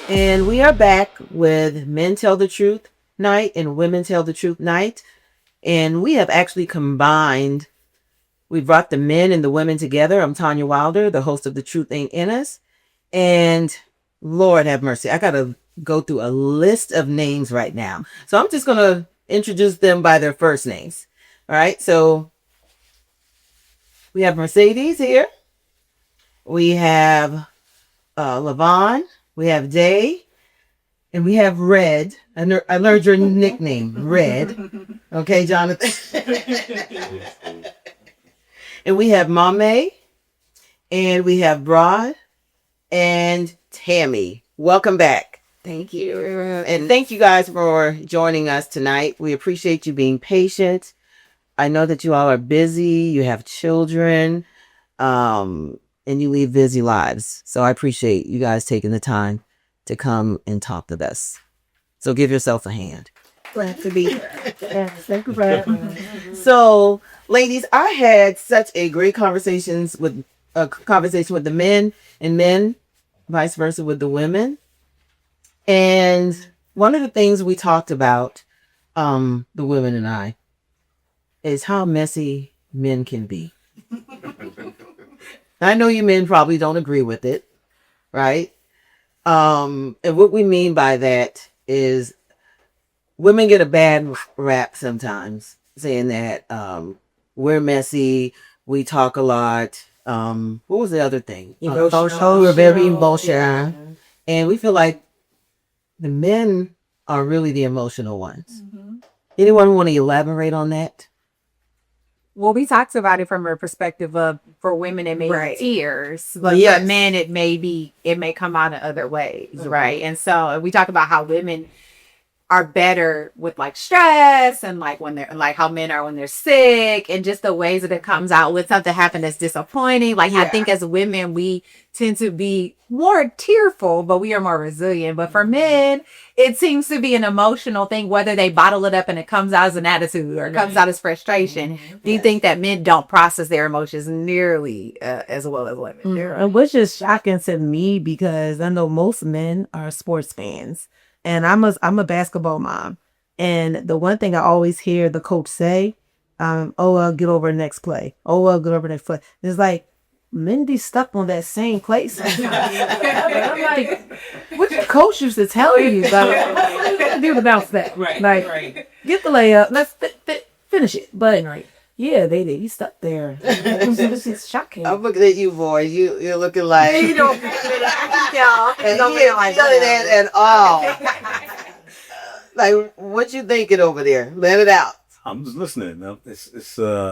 And we are back with Men Tell the Truth Night and Women Tell the Truth Night. And we have actually combined, we brought the men and the women together. I'm Tonya Wilder, the host of The Truth Ain't in Us. And Lord have mercy, I got to go through a list of names right now. So I'm just going to introduce them by their first names. All right. So we have Mercedes here. We have Levon. We have Day. And we have Red. I learned your nickname, Red. Okay, Jonathan. And we have Mame. And we have Broad. And Tammy. Welcome back. Thank you. And thank you guys for joining us tonight. We appreciate you being patient. I know that you all are busy. You have children. And you lead busy lives. So I appreciate you guys taking the time to come and talk with us. So give yourself a hand. Glad to be here. Yes, thank you for having me. So, ladies, I had such a great conversation with the men, and men, vice versa with the women. And one of the things we talked about, the women and I, is how messy men can be. I know you men probably don't agree with it, right? And what we mean by that is women get a bad rap sometimes, saying that we're messy, we talk a lot. What was the other thing? Emotional. We're very emotional. And we feel like the men are really the emotional ones. Mm-hmm. Anyone want to elaborate on that? Well, we talked about it from a perspective of, for women, it may be tears, but yes, for men, it may come out in other ways, right? And so we talk about how women are better with like stress and like when they're like how men are when they're sick and just the ways that it comes out with something happen that's disappointing. Like I think as women, we tend to be more tearful, but we are more resilient. But for men, it seems to be an emotional thing, whether they bottle it up and it comes out as an attitude or it comes out as frustration. Mm-hmm. Do you think that men don't process their emotions nearly as well as women? Mm-hmm. Which is shocking to me because I know most men are sports fans. And I'm a basketball mom. And the one thing I always hear the coach say, I'll get over the next play. I'll get over the next play. It's like, men be stuck on that same place. I'm like, what your coach used to tell you? Like, what you gotta do to bounce back? Right. Get the layup. Let's finish it. But yeah, they stuck there. This is shocking. I'm looking at you, boys. You're looking like you don't y'all. Don't like that at all. Like, what you thinking over there? Let it out. I'm just listening.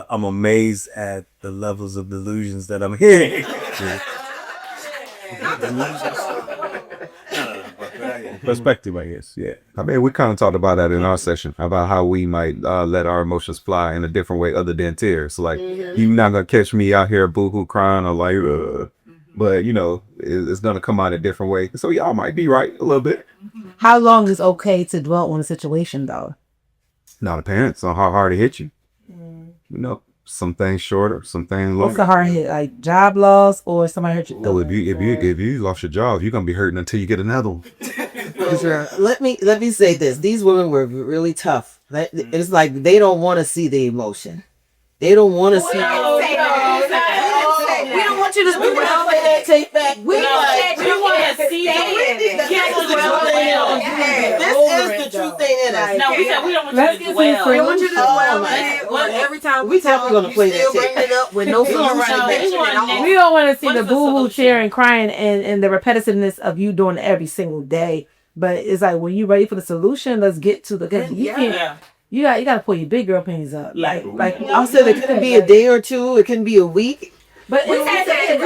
I'm amazed at the levels of delusions that I'm hearing. Perspective, I guess. Yeah. I mean, we kind of talked about that in our session about how we might let our emotions fly in a different way other than tears. Like, you're not gonna catch me out here boo-hoo crying or like, but you know, it's gonna come out a different way. So y'all might be right a little bit. How long is okay to dwell on a situation though? Not depends on how hard it hit you. You know, some things shorter, some things longer. What's the hard hit? Like job loss or somebody hurt you? Well, if you lost your job, you're gonna be hurting until you get another one. Let me say this. These women were really tough. It's like they don't want to see the emotion. They don't want to see. We don't want you to take back. We don't want to see it. This is the truth ain't in us. No, we said we don't want you to dwell. We want you to dwell. Every time we definitely gonna play that tape. It up with no solution. We don't want to see the boo-hoo cheering, crying, and the repetitiveness of you doing it every single day. But it's like when you're ready for the solution, let's get to the. You got to pull your big girl panties up. Like I said, it couldn't be a day or two. It couldn't be a week. But we said it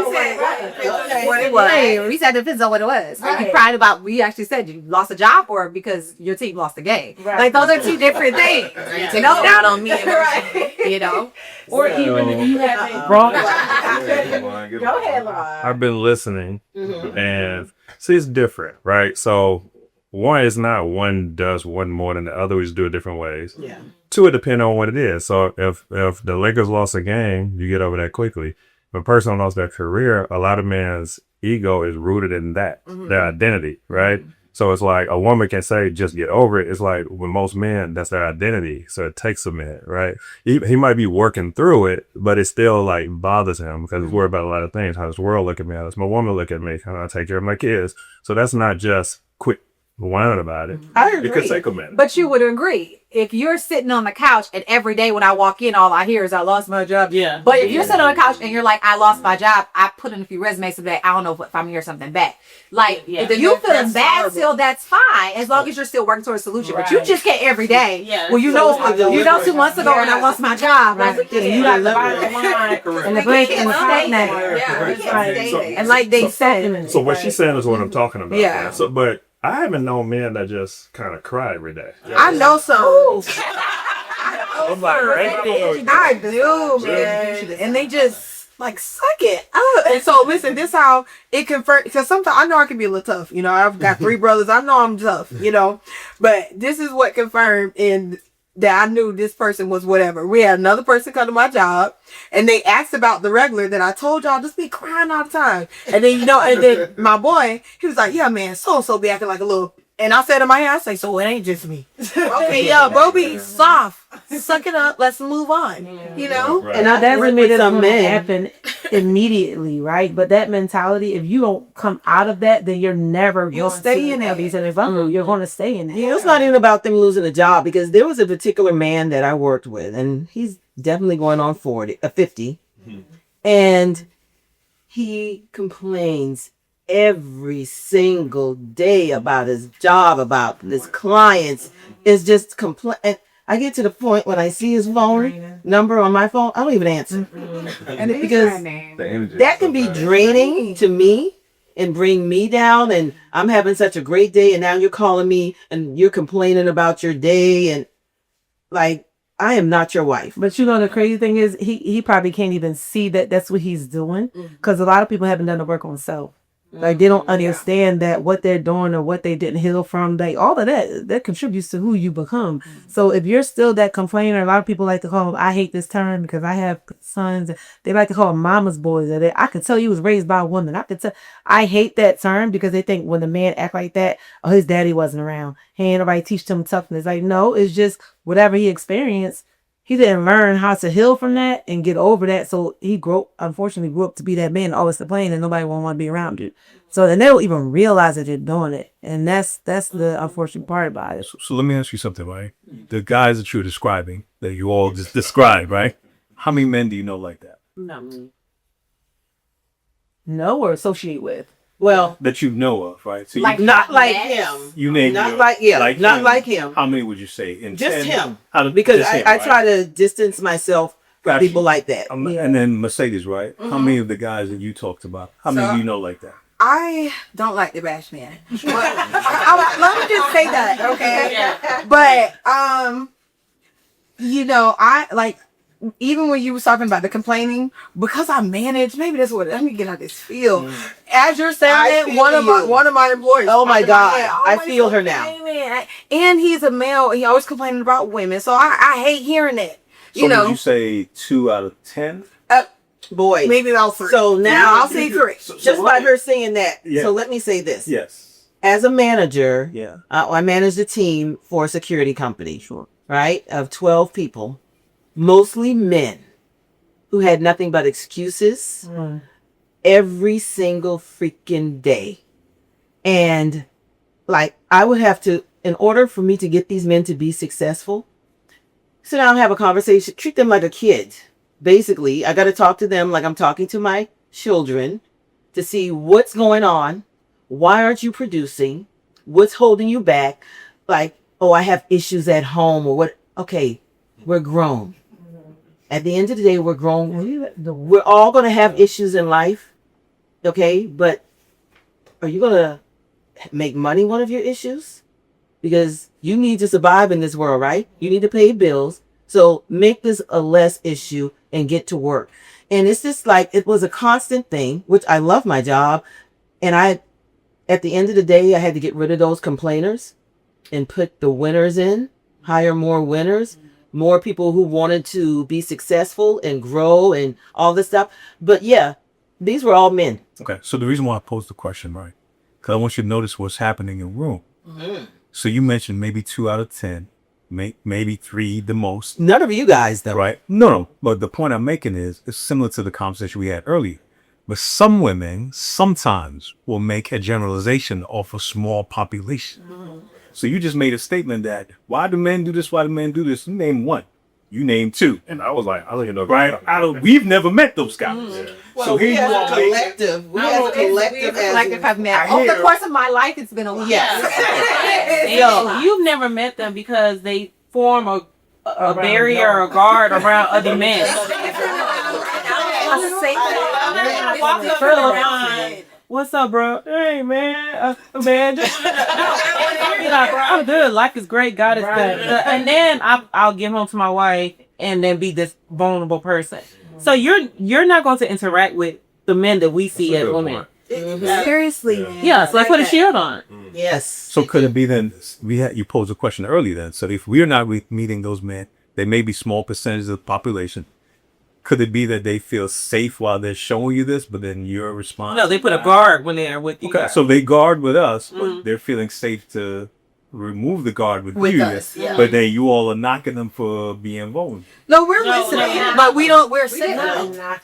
depends on what it was. Right. You cried about. We actually said you lost a job or because your team lost a game. Right. Like those are two different things. You know, down on me, right? You know, or even if you have wrong. Go ahead, Laura. I've been listening, and see, it's different, right? So. One is not one does one more than the other. We just do it different ways. Yeah. Two, it depends on what it is. So if the Lakers lost a game, you get over that quickly. If a person lost their career, a lot of men's ego is rooted in that, their identity, right? So it's like a woman can say, just get over it. It's like with most men, that's their identity. So it takes a minute, right? He might be working through it, but it still like bothers him because he's worried about a lot of things. How does the world look at me? How does my woman look at me? How do I take care of my kids? So that's not just quit whining about it. I It could take a minute. But you would agree, if you're sitting on the couch and every day when I walk in, all I hear is I lost my job. Yeah. But if you're sitting on the couch and you're like, I lost my job, I put in a few resumes today. I don't know if I'm hearing something back. Like, Yeah. if you feeling That's bad horrible. still, that's fine. As long as you're still working towards a solution. But you Right. just can't every day. Yeah, Well, you so know, 2 months ago when I lost my job. Like, Yeah, you got the bottom line and the break and the top stay neck. there. Yeah, we It's can't like- stay so- there. And like they said, So what she's saying is what I'm talking about. Yeah. man. So, but I haven't known men that just kind of cry every day. I know some. I'm like, I do, man. And they just like suck it up. And so listen, this how it confirms, because sometimes I know I can be a little tough. You know, I've got 3 brothers. I know I'm tough, you know. But this is what confirmed in that I knew this person was whatever. We had another person come to my job and they asked about the regular that I told y'all just be crying all the time. And then, you know, and then my boy, he was like, yeah, man, so be acting like a little. And I said in my head, I say, so it ain't just me. Okay, yeah, bro, be soft. Suck it up. Let's move on. You know? Right. and that doesn't mean it's some going to men. happen immediately, right? But that mentality, if you don't come out of that, then you're never You'll going stay to in have it. these vulnerable. You're going to stay in it. You know, it's not even about them losing a job, because there was a particular man that I worked with, and he's definitely going on 50. And he complains every single day about his job, about his clients. It's just and I get to the point when I see his phone number on my phone, I don't even answer. And it's Because her name. The energy that can be draining to me and bring me down, and I'm having such a great day, and now you're calling me and you're complaining about your day, and like, I am not your wife. But you know, the crazy thing is, he probably can't even see that that's what he's doing, because a lot of people haven't done the work on self. Like, they don't understand that what they're doing or what they didn't heal from, like all of that contributes to who you become. So if you're still that complainer, a lot of people like to call them, I hate this term because I have sons, they like to call them mama's boys. I could tell you was raised by a woman. I hate that term because they think when a man act like that, oh, his daddy wasn't around. He ain't nobody teach them toughness. Like, no, it's just whatever he experienced. He didn't learn how to heal from that and get over that. So he unfortunately grew up to be that man, always complaining, and nobody won't want to be around you. So then they don't even realize that they're doing it. And that's the unfortunate part about it. So let me ask you something, right? The guys that you're describing, that you all just described, right? How many men do you know like that? Know or associate with. Well, That you know of, right? So Like, not like yes. him. you name Not your- like not him. like him. How many would you say? In Just 10? him. Because just I him, I right? try to distance myself from Gotcha. people like that. And then Mercedes, right? How many of the guys that you talked about? How many So- do you know like that? I don't like the bash man. But let me just say that, okay? But you know, I like, even when you was talking about the complaining, because I manage, maybe that's what, let me get out this feel. As you're I saying feel it, one you. of my employees. Oh my popped in God, head, I always feel her now. complaining. And he's a male, he always complaining about women. So I hate hearing that. So You know, would you say 2 out of 10? Boy. maybe about 3. So now I'll say 3. just by her saying that. Yeah. So let me say this. Yes. As a manager, Yeah. I managed a team for a security company, right, of 12 people, mostly men who had nothing but excuses every single freaking day. And like, I would have to, in order for me to get these men to be successful, sit down and have a conversation, treat them like a kid. Basically, I got to talk to them like I'm talking to my children to see what's going on. Why aren't you producing? What's holding you back? Like, oh, I have issues at home or what? Okay, we're grown. At the end of the day, we're grown. We're all going to have issues in life. Okay, but are you going to make money one of your issues? Because you need to survive in this world, right? You need to pay bills. So make this a less issue and get to work. And it's just like, it was a constant thing, which I love my job. And at the end of the day, I had to get rid of those complainers and put the winners in, hire more winners, more people who wanted to be successful and grow and all this stuff. But yeah, these were all men. Okay. So the reason why I posed the question, right, because I want you to notice what's happening in the room. So you mentioned maybe 2 out of 10, maybe 3 the most. None of you guys, though. Right? No. But the point I'm making is it's similar to the conversation we had earlier. But some women sometimes will make a generalization off a small population. So you just made a statement that why do men do this? Why do men do this? You name one. You name 2. And I was like, I don't even know. Right? We've never met those guys. So here you are. collective. We as a collective. Collective have met. Over the course of my life, it's been a lot. Yo, you've never met them because they form a barrier or a guard around other men. What's up, bro? Hey, man. Man, just, I'm good. Life is great. God is good. And then I'll get home to my wife and then be this vulnerable person. So you're not going to interact with the men that we see as women. Seriously. Yeah, so I put a shield on. Yes. So could it be then, you posed a question earlier then, so if we're not meeting those men, they may be small percentages of the population. Could it be that they feel safe while they're showing you this, but then your response? No, they put a guard when they're with you. Okay, so they guard with us, but they're feeling safe to remove the guard with you. us, yeah. But then you all are knocking them for being vulnerable. No, we're listening, but we're sitting.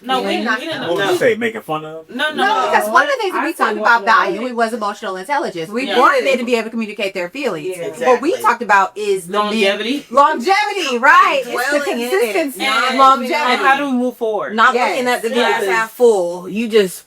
No, we didn't What would you say? Making fun of them? No. No, because one of the things that we talked about valuing was emotional intelligence. We wanted men to be able to communicate their feelings. What we talked about is Longevity. Longevity, right? It's the Well, consistency. And Longevity. And how do we move forward? Not Yes. looking at the Yes. glass half full. You just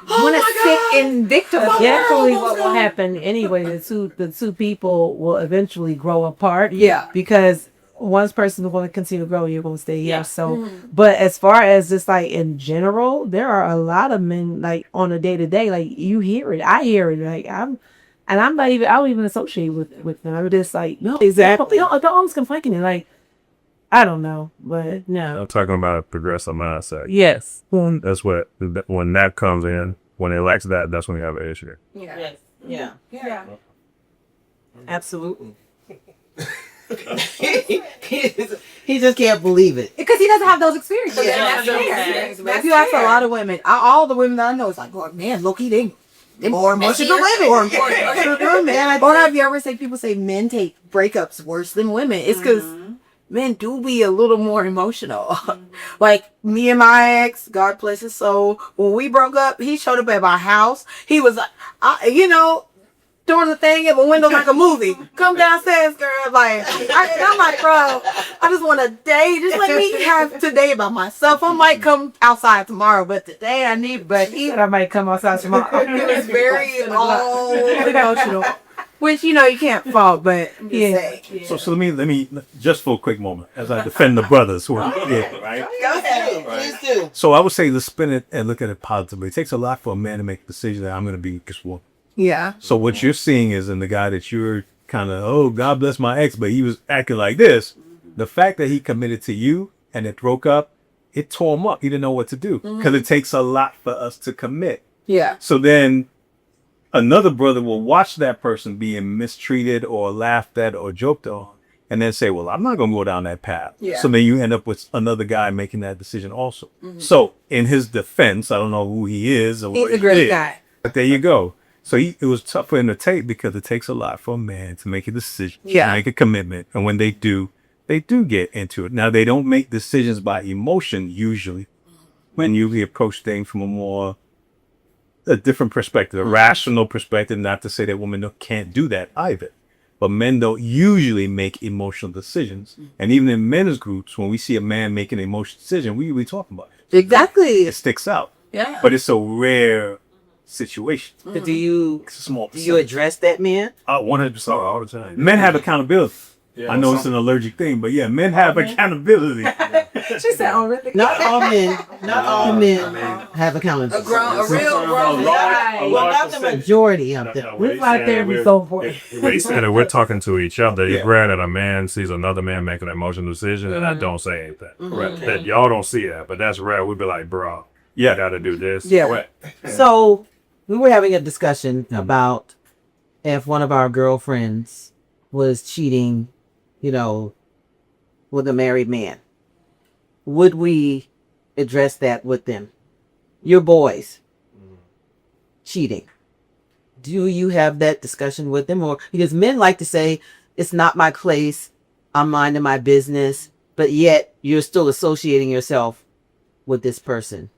want to sit in victim mode. Eventually, what will happen anyway? The two people will eventually grow apart. Yeah. because one person is going to continue to grow, you're going to stay here. Yeah. So, but as far as just like in general, there are a lot of men like on a day to day, like you hear it, I hear it, like I don't even associate with them. I'm just like, no, Exactly. Don't always complaining. Like, I don't know, but no. I'm talking about a progressive mindset. Yes. That's what, when that comes in, when it lacks that, that's when you have an issue. Yes. Yeah. Yeah. Absolutely. He just can't believe it. Because he doesn't have those experiences. Yeah. And that's fair. if you ask a lot of women, all the women that I know, it's like, oh man, look, they more emotional women. Or have you ever people say men take breakups worse than women? It's because men do be a little more emotional. Like me and my ex, God bless his soul, when we broke up, he showed up at my house. He was like, doing the thing at the window like a movie. Come downstairs, girl. Like, I'm like, bro, I just want a day. Just let me have today by myself. I might come outside tomorrow, but today I need. But he I might come outside tomorrow. was very all emotional, which you can't fault. But Yeah. So let me just for a quick moment as I defend the brothers who are here, right? Go ahead. Please do. So I would say let's spin it and look at it positively. It takes a lot for a man to make a decision that I'm going to be this woman. yeah, So what you're seeing is in the guy that you're kind of, oh, God bless my ex, but he was acting like this. The fact that he committed to you and it broke up, it tore him up. He didn't know what to do because it takes a lot for us to commit. yeah, So then another brother will watch that person being mistreated or laughed at or joked on and then say, well, I'm not going to go down that path. Yeah. So then you end up with another guy making that decision also. So in his defense, I don't know who he is or he's what a great he did, guy. but there you go. So it was tough for him to take because it takes a lot for a man to make a decision, Yeah. make a commitment. And when they do get into it. Now, they don't make decisions by emotion usually. When you approach things from a different perspective, a rational perspective, not to say that women can't do that either. But men don't usually make emotional decisions. And even in men's groups, when we see a man make an emotional decision, we usually talk about it. Exactly. It sticks out. Yeah. But it's a rare situation. But do you It's a small do you percentage. address that, man? 100%. All the time. Men have accountability. Yeah, I know it's an allergic thing, but yeah, men have accountability. She said, oh, really? Not all men. Not all men have accountability. A real grown guy. Well, not the majority of them. We're out there be so important. When he said that we're talking to each other, it's Yeah. rare that a man sees another man making an emotional decision and I don't say anything. Right. That y'all don't see that, but that's rare. We'd be like, bro, you gotta do this. Yeah. Right. So we were having a discussion about if one of our girlfriends was cheating, with a married man. Would we address that with them? Your boys cheating. do you have that discussion with them? Or because men like to say, it's not my place, I'm minding my business, but yet you're still associating yourself with this person.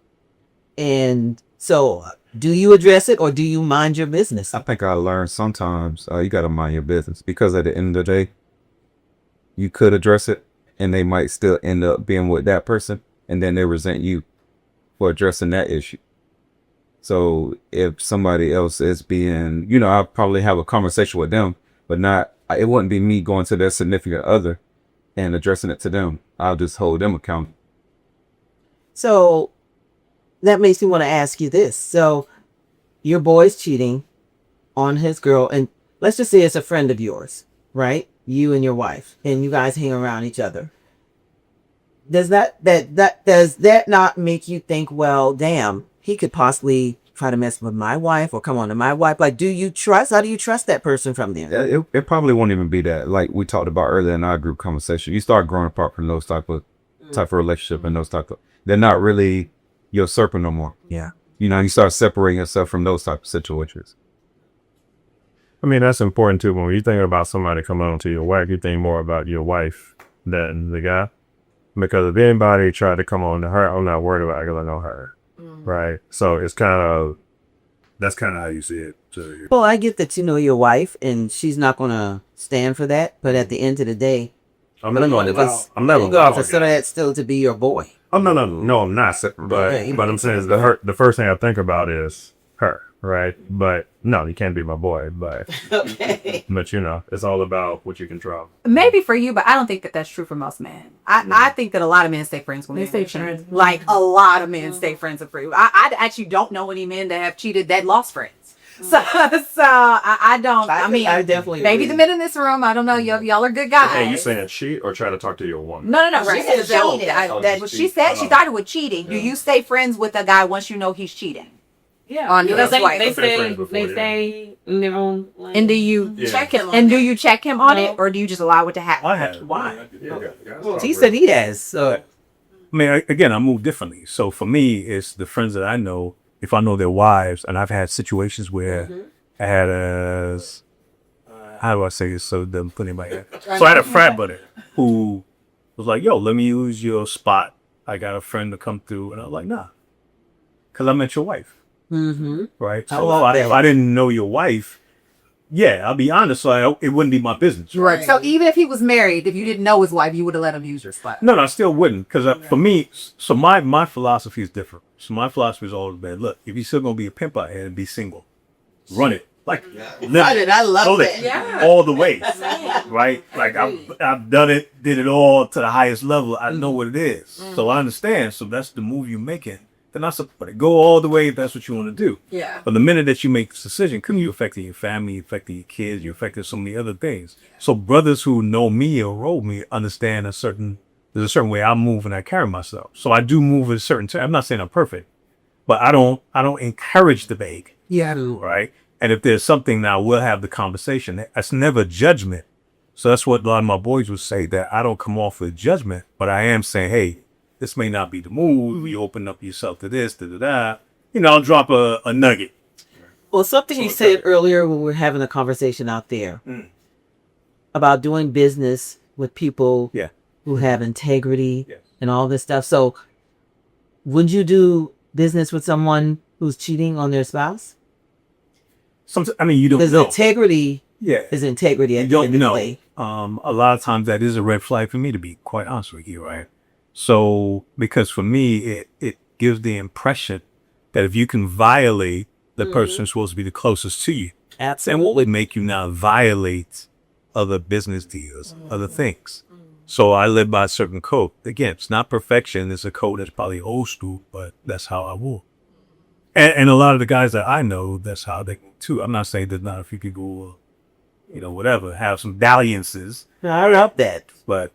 And so do you address it or do you mind your business? I think I learned sometimes you got to mind your business, because at the end of the day, you could address it and they might still end up being with that person, and then they resent you for addressing that issue. So if somebody else is being, I'll probably have a conversation with them, but it wouldn't be me going to their significant other and addressing it to them. I'll just hold them accountable. So that makes me want to ask you this. So your boy's cheating on his girl, and let's just say it's a friend of yours, right? You and your wife, and you guys hang around each other. Does that not make you think, well, damn, he could possibly try to mess with my wife or come on to my wife? Like, how do you trust that person from there? It probably won't even be that. Like we talked about earlier in our group conversation, you start growing apart from those type of relationship, and they're not really your circle no more. Yeah. You start separating yourself from those type of situations. I mean, that's important too. When you think about somebody coming on to your wife, you think more about your wife than the guy. Because if anybody tried to come on to her, I'm not worried about it because I know her. Right? So that's kind of how you see it. So, Well, I get that you know your wife and she's not going to stand for that. But at the end of the day, I'm never going to consider that still to be your boy. Oh, no, I'm not. But I'm saying is the first thing I think about is her, right? But no, you can't be my boy. But Okay. but it's all about what you control. Maybe for you, but I don't think that that's true for most men. I think that a lot of men stay friends when they stay friends. Like a lot of men stay friends with you. I actually don't know any men that have cheated that lost friends. So I don't. I mean, I definitely maybe agree. the men in this room. I don't know. Y'all are good guys. Hey, you saying cheat or try to talk to your woman? No. Right. She said cheated. Oh, She said she started with cheating. Do you stay friends with a guy once you know he's cheating? Yeah, On because his wife. they Stay say friends before, they yeah. say in their own lane. And do you Yeah. check him? And do you check him on it, or do you just allow it to happen? I have. Why? Yeah. He said he has. So I mean, again, I move differently. So for me, it's the friends that I know. If I know their wives, and I've had situations where I had how do I say this so it doesn't put in my head? So I had a frat buddy who was like, "Yo, let me use your spot. I got a friend to come through," and I was like, "Nah," because I met your wife, right? I So love if that. I didn't know your wife, yeah, I'll be honest. So it wouldn't be my business. Right. So even if he was married, if you didn't know his wife, you would have let him use your spot. No, I still wouldn't, because for me, so my philosophy is different. So my philosophy is always been, look, if you're still gonna be a pimp out here and be single, run it, like live it. I love Go it. there, all the way, right? Like I've done it, did it all to the highest level. I know what it is, so I understand. So that's the move you're making. Then I support it. Go all the way if that's what you want to do. Yeah. But the minute that you make this decision, couldn't you affecting your family, affecting your kids, you affecting so many other things. So brothers who know me or roll me understand there's a certain way I move and I carry myself. So I do move at a certain time. I'm not saying I'm perfect, but I don't encourage the vague, Yeah. right? And if there's something now, we'll have the conversation. That's never judgment. So that's what a lot of my boys would say, that I don't come off with judgment, but I am saying, hey, this may not be the move. You open up yourself to this, da-da-da. I'll drop a nugget. Well, something you said earlier when we were having a conversation out there about doing business with people Yeah. who have integrity Yes. and all this stuff. So would you do business with someone who's cheating on their spouse? You don't Because know. integrity Yeah. is integrity at You the don't end of the know. day. A lot of times that is a red flag for me, to be quite honest with you, right? So, because for me, it gives the impression that if you can violate the person who's supposed to be the closest to you, then what would make you now violate other business deals, other things? So I live by a certain code. Again, it's not perfection. It's a code that's probably old school, but that's how I move. And a lot of the guys that I know, that's how they move too. I'm not saying that not if you could go, whatever, have some dalliances, I love that. but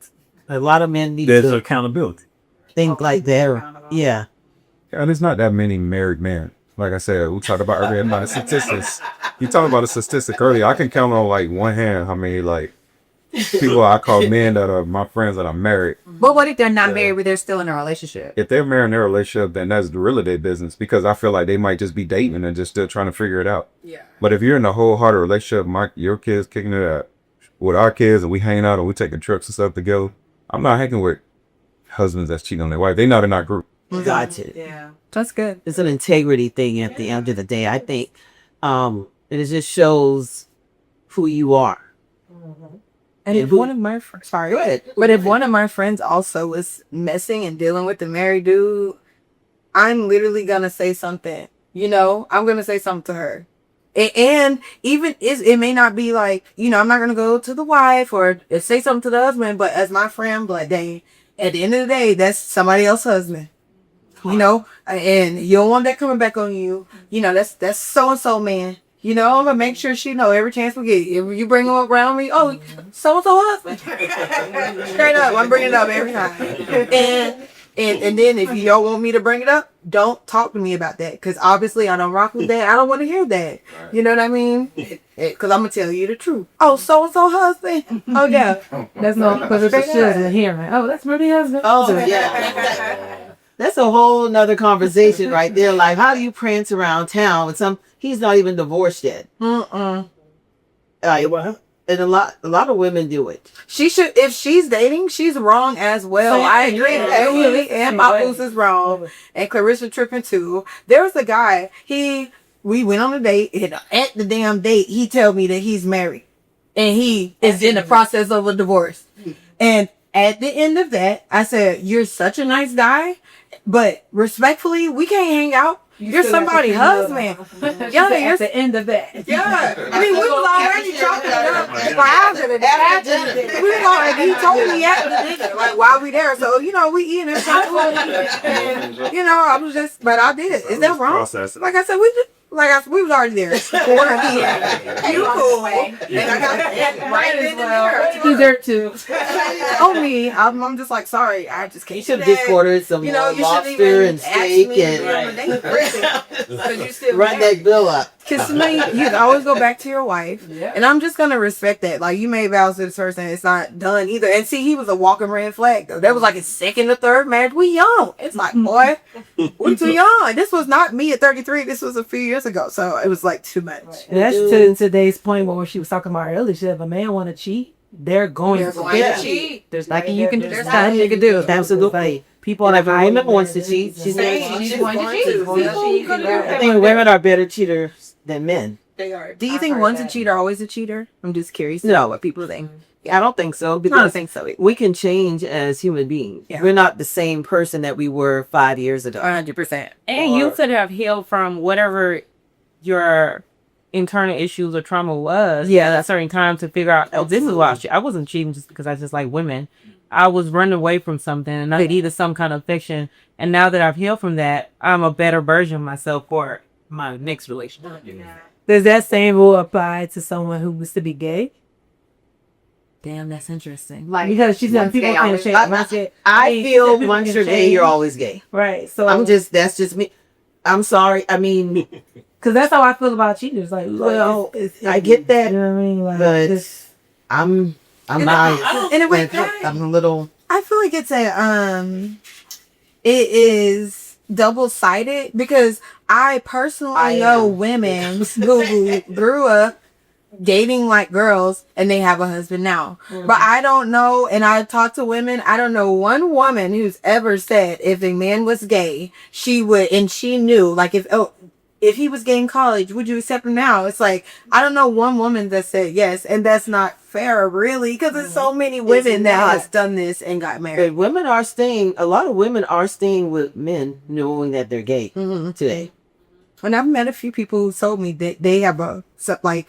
A lot of men need there's to accountability. think like that. Yeah. And there's not that many married men. Like I said, we talked about earlier about the statistics. You talked about a statistic earlier. I can count on like one hand how many like people I call men that are my friends that are married. But what if they're not married, but they're still in a relationship? If they're married in their relationship, then that's really their business, because I feel like they might just be dating and just still trying to figure it out. Yeah. But if you're in a wholehearted relationship, your kids kicking it out with our kids, and we hang out and we taking trips and stuff together, I'm not hanging with husbands that's cheating on their wife. They not in our group. Gotcha. Yeah. That's good. It's an integrity thing at the end of the day. I think it just shows who you are. And if who- one of my friends, sorry, Go ahead. but if one of my friends also was messing and dealing with the married dude, I'm literally gonna say something. You know, I'm gonna say something to her. And even it may not be like, you know, I'm not gonna go to the wife or say something to the husband, but as my friend, but dang, at the end of the day, that's somebody else's husband. You know, and you don't want that coming back on you. You know, that's so and so man. You know, I'm gonna make sure she know every chance we get. If you bring him around me, oh, so and so husband. Straight up, I'm bringing it up every time. And then if you don't want me to bring it up, don't talk to me about that, because obviously I don't rock with that. I don't want to hear that. You know what I mean? Because I'm gonna tell you the truth. Oh, so and so husband. Oh yeah. That's no because it's just hearing. Oh, that's really husband. Oh, yeah. That's a whole nother conversation right there. Like, how do you prance around town with he's not even divorced yet. What? And a lot of women do it. She should, if she's dating, she's wrong as well. I agree. Absolutely. And Papoose is wrong. And Clarissa tripping too. There was a guy, we went on a date, and at the damn date, he told me that he's married. And he is in the process of a divorce. And at the end of that, I said, you're such a nice guy, but respectfully, we can't hang out. You're somebody's husband. Yeah, you're At the end of that. yeah. I mean, we was already chopping it up after the dinner. We was already, he told me after the dinner, like, while we there. So, you know, we eating and and, you know, I was just, but I did. Is that wrong? Process it. Like I said, we was already there. You cool. And I got right in there. Dessert too. On me, I'm just like, sorry, I just can't. You should have just ordered some You know, more you lobster shouldn't even and ask steak me and because you still run that bill up. Because to me, you can always go back to your wife. Yeah. And I'm just going to respect that. Like, you made vows to this person. It's not done either. And see, he was a walking red flag, though. That was like his second or third marriage. We young. It's like, boy, we too young. This was not me at 33. This was a few years ago. So it was like too much. And that's to today's point where she was talking about earlier. She said, if a man want to cheat, they're going They're to going Yeah. to cheat. There's Nothing you can do. There's Nothing nothing you can do. Absolutely. People And if a hiding woman wants to their cheat, business. she's Saying She's she's going to going cheat. to. I think women are better cheaters than men. They are. Do you think one's a cheater, always a cheater? I'm just curious to No. know what people think. I don't think so, I don't because think so. we can change as human beings. Yeah. We're not the same person that we were 5 years ago. 100%. And you could have healed from whatever your internal issues or trauma was. Yeah. At a certain time to figure out, oh, this is why I wasn't cheating just because I just like women. I was running away from something and I needed some kind of affection. And now that I've healed from that, I'm a better version of myself for my next relationship. Does that same rule apply to someone who was to be gay? Damn, that's interesting. Like, Because she's not once people gay, can't always- change. I mean, feel people once can you're gay, change. you're always gay. Right. So That's just me. I'm sorry. I mean, because that's how I feel about cheaters. Like, Well, it's- I get that, You know what I mean? Like, but this- I'm not. And it was I'm a little. I feel like it's it is double-sided, because I personally know women who grew up dating like girls and they have a husband now. But I don't know, and I talk to women, I don't know one woman who's ever said if a man was gay, she would, and she knew, like, if he was gay in college, would you accept him now? It's like, I don't know one woman that said yes, and that's not fair, really, because there's so many women that has done this and got married. But women are staying. A lot of women are staying with men, knowing that they're gay today. And I've met a few people who told me that they have like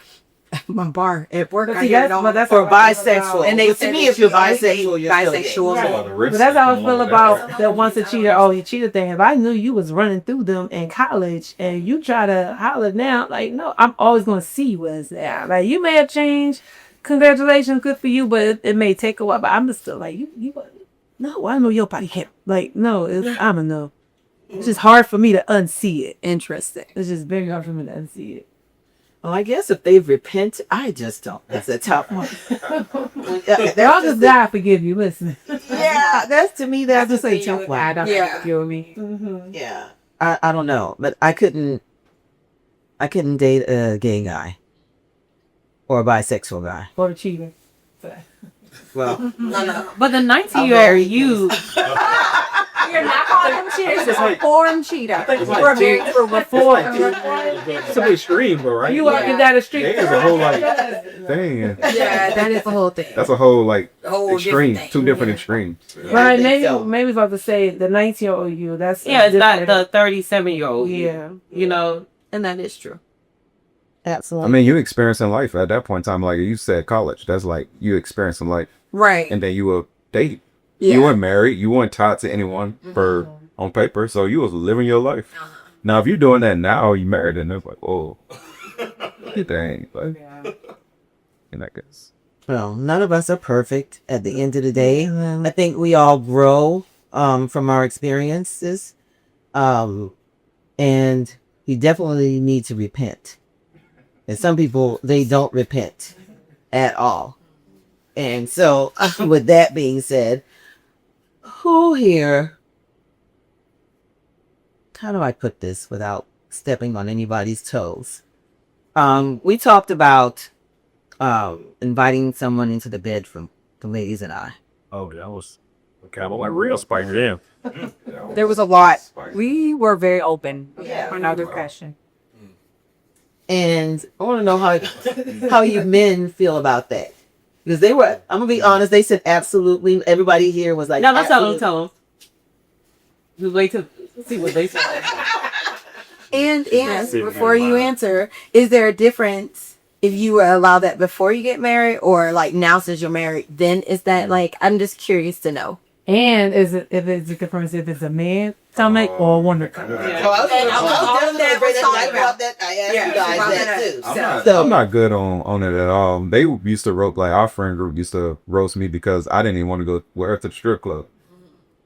my bar at work. But I see, hear it that's, all. but that's For how I feel bisexual, about- And they to said me, that if you're she always bisexual, you're still gay. bisexual. Right. But that's how I feel about that once a cheater, oh, he cheated thing. If I knew you was running through them in college and you try to holler now, like, no, I'm always going to see you as that. Like, you may have changed. Congratulations, good for you, but it may take a while. But I'm just still like, you no, I know your body can't. Like, no, I'm a no. It's just hard for me to unsee it. Interesting. It's just very hard for me to unsee it. Well, I guess if they repent, I just don't. That's a tough one. Y'all just God forgive you. Listen. Yeah, that's to me. That's just a tough one. Yeah. You and me. Yeah, I don't know, but I couldn't date a gay guy or a bisexual guy. For the cheating. Well, But the 19-year-old you, You're not calling him cheaters. It's a reformed cheater. We're married for reform. It's a bit extreme, but right? You walking down the street. There's a whole like thing. Yeah, that is the whole thing. That's a whole like Whole extreme, different two thing. different extremes. Right, think so. maybe about to say the 19-year-old you. That's yeah, it's not different. the 37-year-old. Yeah. You know, And that is true. Absolutely. I mean, you experiencing life at that point in time. Like you said, college. That's like you experiencing life, Right. and then you will date. Yeah. You weren't married. You weren't tied to anyone for on paper. So you was living your life. Now, if you're doing that now, you married, and it's like, oh, dang, like, and I guess. well, none of us are perfect at the end of the day. I think we all grow from our experiences. And you definitely need to repent. And some people, they don't repent at all. And so, with that being said, who here, how do I put this without stepping on anybody's toes? We talked about inviting someone into the bedroom, the ladies and I. Oh, that was kind of like real spider. Yeah. There was a lot. We were very open for no discussion. And I want to know how you men feel about that. Because they were, I'm going to be honest, they said absolutely. Everybody here was like, no, don't absolutely. tell them. Just wait to see what they say. And before you answer, is there a difference if you allow that before you get married or like now since you're married? Then is that like, I'm just curious to know. And is it if it's a difference if it's a man stomach or a woman stomach? I'm not good on it at all. They used to roast, like our friend group used to roast me because I didn't even want to go with her to the strip club.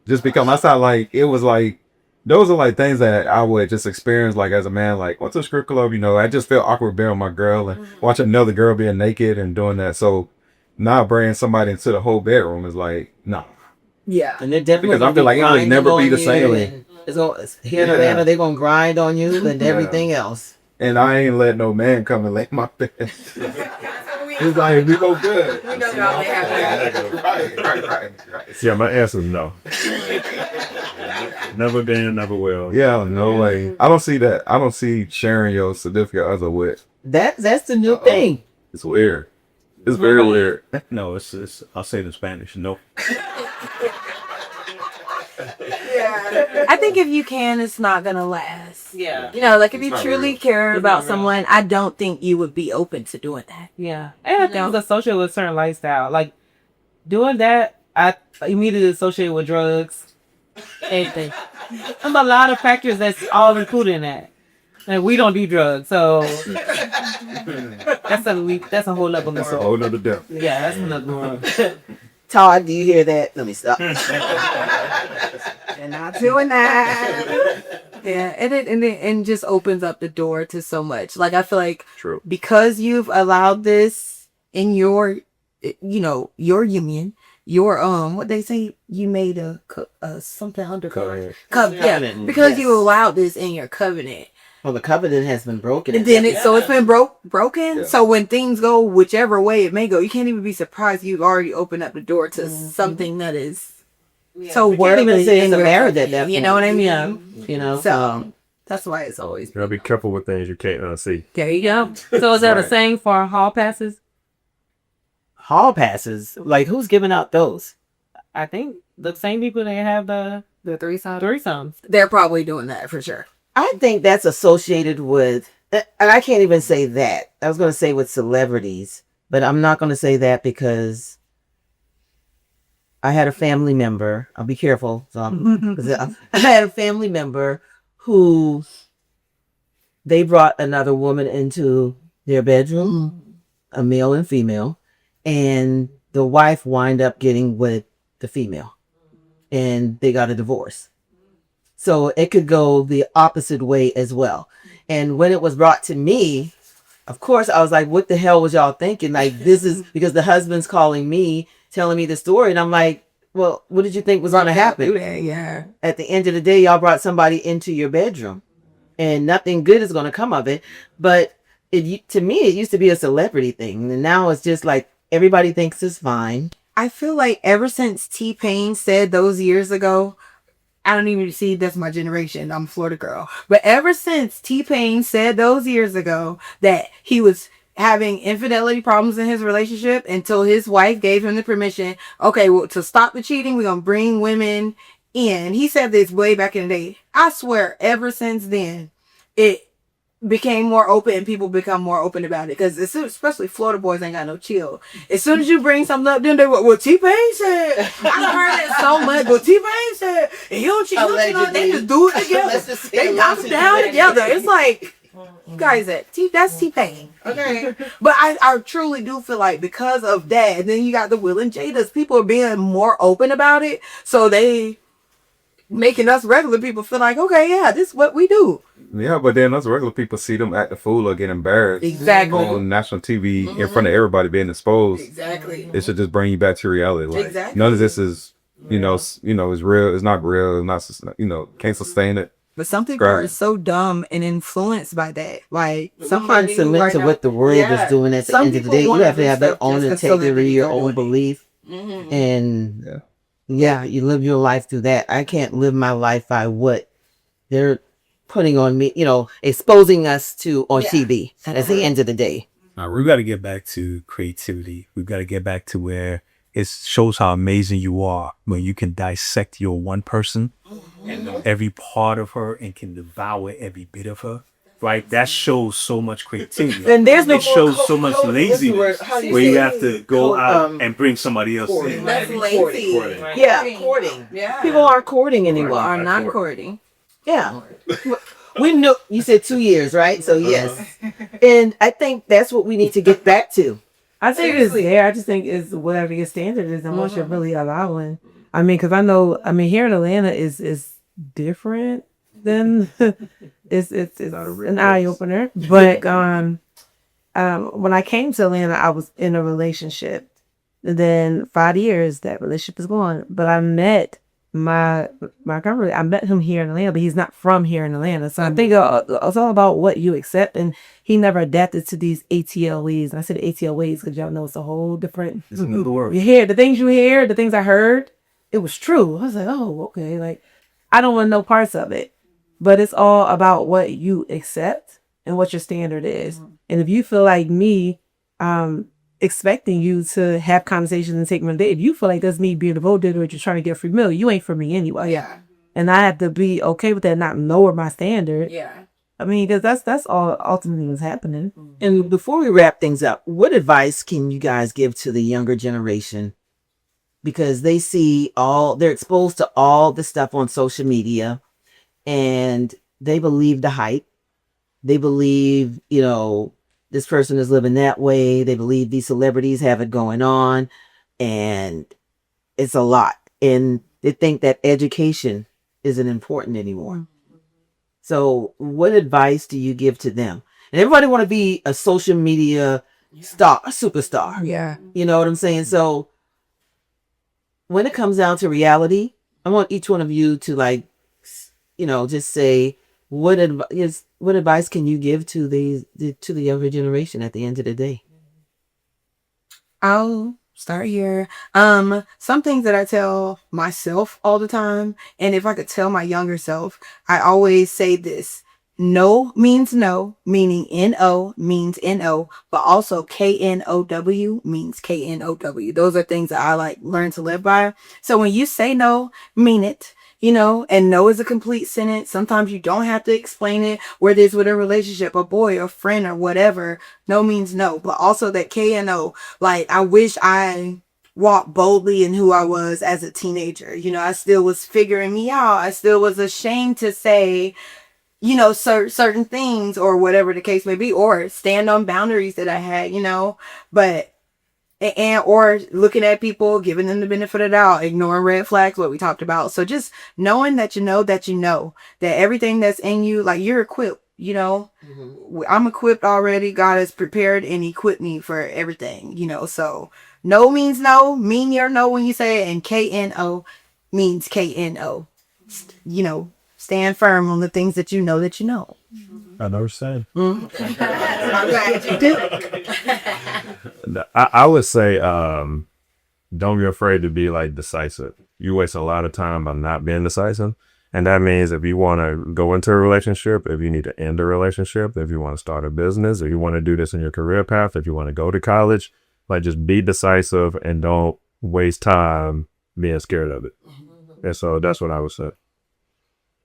Just because I thought like it was like those are like things that I would just experience like as a man, like what's a strip club, you know, I just felt awkward being with my girl and watch another girl being naked and doing that. So now bringing somebody into the whole bedroom is like, nah. Yeah. And they're definitely Because I feel like it would never be the same. It's here and there, they're going to grind on you and everything else. And I ain't let no man come and lay my bed. He's like, we go good. We know y'all may have Right. Yeah, my answer is no. Never been, never will. Yeah, no way. I don't see that. I don't see sharing your significant other with. That's the new thing. It's weird. It's very weird. No, it's I'll say it in Spanish. No. I think if you can, it's not gonna last. Yeah. You know, like if you truly care about someone, I don't think you would be open to doing that. Yeah. And I think it's associated with a certain lifestyle. Like, doing that, I immediately associate with drugs. Anything. There's a lot of factors that's all included in that. And we don't do drugs, so that's a whole other It's a world. whole nother depth. Yeah, that's another world. Todd, do you hear that? Let me stop. You're not doing that. Yeah, and just opens up the door to so much. Like I feel like True. because you've allowed this in your, you know, your union, your what they say you made a something under Covenant. covenant. Yeah, Covenant, because yes. you allowed this in your covenant. Well, the covenant has been broken. And then it's been broken. Yeah. So when things go whichever way it may go, you can't even be surprised you've already opened up the door to something that is so We can't even worldly say it's in a your marriage at covenant, that You know what I mean? Yeah. You know, So that's why it's always You gotta be careful with things you can't unsee. There you go. So is that a Right. saying for hall passes? hall passes. Like, who's giving out those? I think the same people that have the threesome. threesomes. they're probably doing that for sure. I think that's associated with, and I can't even say that. I was going to say with celebrities, but I'm not going to say that because I had a family member. I'll be careful. So 'cause I had a family member who they brought another woman into their bedroom, a male and female, and the wife wind up getting with the female, and they got a divorce. So it could go the opposite way as well. And when it was brought to me, of course, I was like, what the hell was y'all thinking? Like, this is because the husband's calling me, telling me the story. And I'm like, well, what did you think was going to happen? Yeah. At the end of the day, y'all brought somebody into your bedroom and nothing good is going to come of it. But to me, it used to be a celebrity thing. And now it's just like everybody thinks it's fine. I feel like ever since T-Pain said those years ago, I don't even see that's my generation. I'm a Florida girl. But ever since T-Pain said those years ago that he was having infidelity problems in his relationship until his wife gave him the permission, okay, well, to stop the cheating, we're going to bring women in. He said this way back in the day. I swear, ever since then, it became more open and people become more open about it because especially Florida boys ain't got no chill. As soon as you bring something up, then they well T-Pain said. I done heard it so much. Well, T-Pain said, and you don't cheat, they just do it together. They knock them down together. It's like, you guys, that's T-Pain. Okay. But I truly do feel like because of that, and then you got the Will and Jada's, people are being more open about it. So they making us regular people feel like, okay, yeah, this is what we do. Yeah, but then us regular people see them act a fool or get embarrassed. Exactly. On national TV in front of everybody being exposed. Exactly. It should just bring you back to reality. Like, Exactly. none of this is, is real. It's not real. It's not, can't sustain it. But some people are so dumb and influenced by that. Like, Somebody submit to what the world is doing at the end of the day. You have to have your own integrity, your own belief. Mm-hmm. And you live your life through that. I can't live my life by what they're putting on me, exposing us to on TV at the end of the day. We've got to get back to creativity. We've got to get back to where it shows how amazing you are when you can dissect your one person and know every part of her and can devour every bit of her. Right? That shows so much creativity. And there's no it shows so much laziness where you have to go out and bring somebody else in. That's lazy. Yeah, courting. Yeah. People aren't courting anymore. People are not courting. Yeah. We know you said 2 years, right? So yes. And I think that's what we need to get back to. I think it's there. I just think it's whatever your standard is and what you're really allowing. I mean, because here in Atlanta is different than it's an eye opener. But when I came to Atlanta, I was in a relationship. And then 5 years that relationship is gone. But I met my girlfriend. I met him here in Atlanta, but he's not from here in Atlanta. So I think it's all about what you accept. And he never adapted to these ATL ways. And I said ATL ways because y'all know it's a whole different. It's another word. You hear the things the things I heard. It was true. I was like, oh, okay. Like, I don't want no parts of it. But it's all about what you accept and what your standard is. And if you feel like me, expecting you to have conversations and take my date, if you feel like that's me being devoted or you're trying to get free meal, you ain't for me anyway. Yeah. And I have to be okay with that, not lower my standard. Yeah. I mean, because that's all ultimately what's happening. And before we wrap things up, what advice can you guys give to the younger generation? Because they they're exposed to all the stuff on social media and they believe the hype. They believe, this person is living that way. They believe these celebrities have it going on and it's a lot. And they think that education isn't important anymore. So what advice do you give to them? And everybody want to be a social media star, a superstar. Yeah. You know what I'm saying? So when it comes down to reality, I want each one of you to just say, what advice can you give to the younger generation at the end of the day? I'll start here. Some things that I tell myself all the time, and if I could tell my younger self, I always say this. No means no, meaning N-O means N-O, but also K-N-O-W means K-N-O-W. Those are things that I learn to live by. So when you say no, mean it. And no is a complete sentence. Sometimes you don't have to explain it, whether it's with a relationship, a boy, a friend, or whatever. No means no. But also that K-N-O, I wish I walked boldly in who I was as a teenager. I still was figuring me out. I still was ashamed to say, certain things or whatever the case may be, or stand on boundaries that I had, but or looking at people, giving them the benefit of the doubt, ignoring red flags, what we talked about. So just knowing that that everything that's in you, you're equipped You know, I'm equipped already. God has prepared and equipped me for everything, you know. So no means no. Mean your no when you say it. And KNO means KNO. You know, stand firm on the things that you know that you know. I know what you're saying. I'm glad you do. I would say, don't be afraid to be like decisive. You waste a lot of time by not being decisive. And that means if you want to go into a relationship, if you need to end a relationship, if you want to start a business, if you want to do this in your career path, if you want to go to college, like just be decisive and don't waste time being scared of it. And so that's what I would say.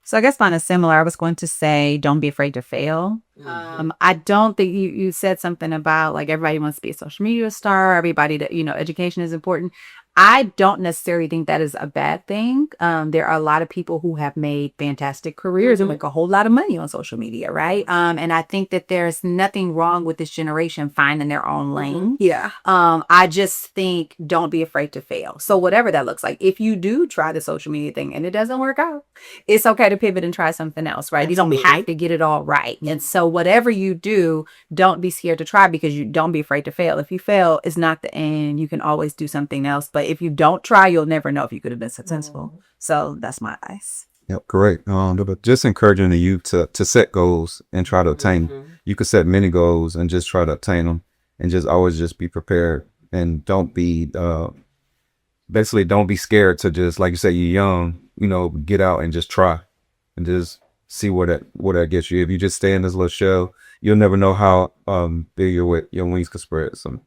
So I guess mine is similar. I was going to say, don't be afraid to fail. I don't think you said something about like everybody wants to be a social media star. Everybody that, education is important. I don't necessarily think that is a bad thing. There are a lot of people who have made fantastic careers and make a whole lot of money on social media, right? And I think that there's nothing wrong with this generation finding their own lane. Yeah. I just think don't be afraid to fail. So whatever that looks like, if you do try the social media thing and it doesn't work out, it's okay to pivot and try something else, right? Absolutely. You don't have to get it all right. And so whatever you do, don't be scared to try because you don't be afraid to fail. If you fail, it's not the end. You can always do something else. But if you don't try, you'll never know if you could have been successful. So that's my advice. Yep, correct. But just encouraging the youth to set goals and try to attain them. You could set many goals and just try to attain them, and just always just be prepared and don't be basically don't be scared to just, like you say, you're young, get out and just try and just see where that gets you. If you just stay in this little shell, you'll never know how big your wings can spread. So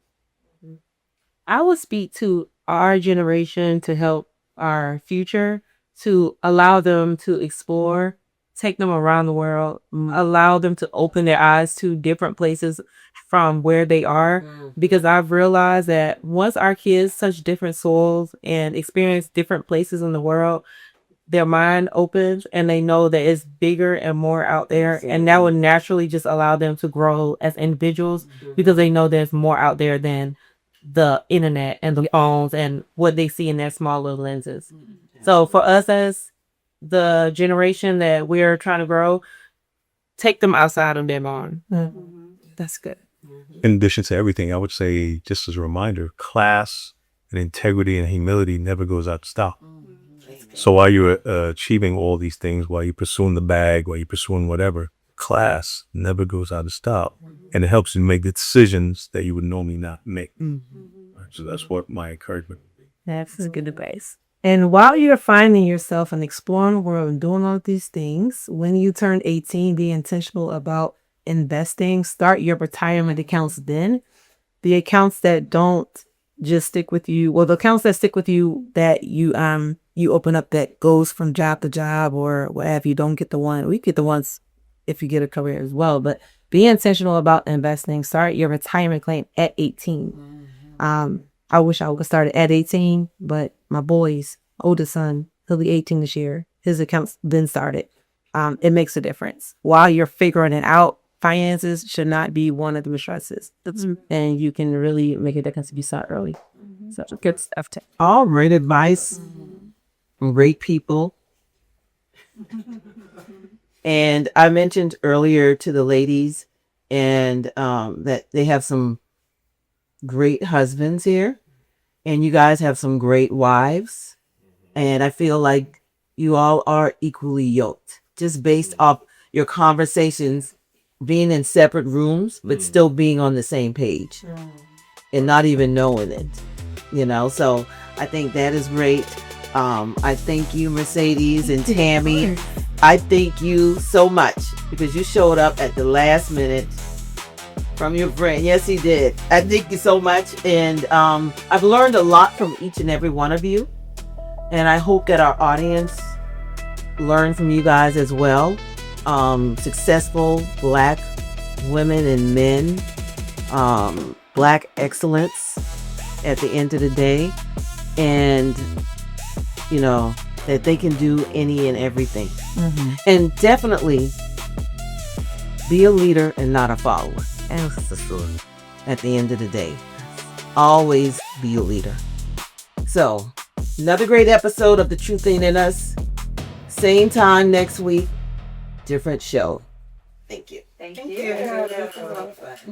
I would speak to our generation to help our future, to allow them to explore, take them around the world, allow them to open their eyes to different places from where they are. Because I've realized that once our kids touch different soils and experience different places in the world, their mind opens and they know that it's bigger and more out there. And that will naturally just allow them to grow as individuals because they know there's more out there than the internet and the phones and what they see in their small little lenses. So for us as the generation that we're trying to grow, take them outside of their barn. That's good. In addition to everything, I would say, just as a reminder, class and integrity and humility never goes out of style. So while you're achieving all these things, while you're pursuing the bag, while you're pursuing whatever, class never goes out of style. And it helps you make the decisions that you would normally not make. So that's what my encouragement would be. That's a good advice. And while you're finding yourself and exploring the world and doing all these things, when you turn 18, be intentional about investing. Start your retirement accounts then. The accounts that don't just stick with you, well, the accounts that stick with you that you open up that goes from job to job or whatever, you don't get the one. We get the ones if you get a career as well, but be intentional about investing. Start your retirement claim at 18. I wish I would have started at 18, but my boy's oldest son, he'll be 18 this year. His account's been started. It makes a difference. While you're figuring it out, finances should not be one of the stresses. And you can really make a difference if you start early. So good stuff. All great advice. Great people. And I mentioned earlier to the ladies and that they have some great husbands here. And you guys have some great wives. And I feel like you all are equally yoked. Just based off your conversations, being in separate rooms, but still being on the same page. And not even knowing it. So I think that is great. I thank you, Mercedes and Tammy. I thank you so much because you showed up at the last minute from your friend. Yes, he did. I thank you so much. And I've learned a lot from each and every one of you. And I hope that our audience learned from you guys as well. Successful Black women and men. Black excellence at the end of the day. And that they can do any and everything. And definitely be a leader and not a follower. At the end of the day, always be a leader. So, another great episode of The Truth Ain't in Us. Same time next week, different show. Thank you. Thank Thank you. you.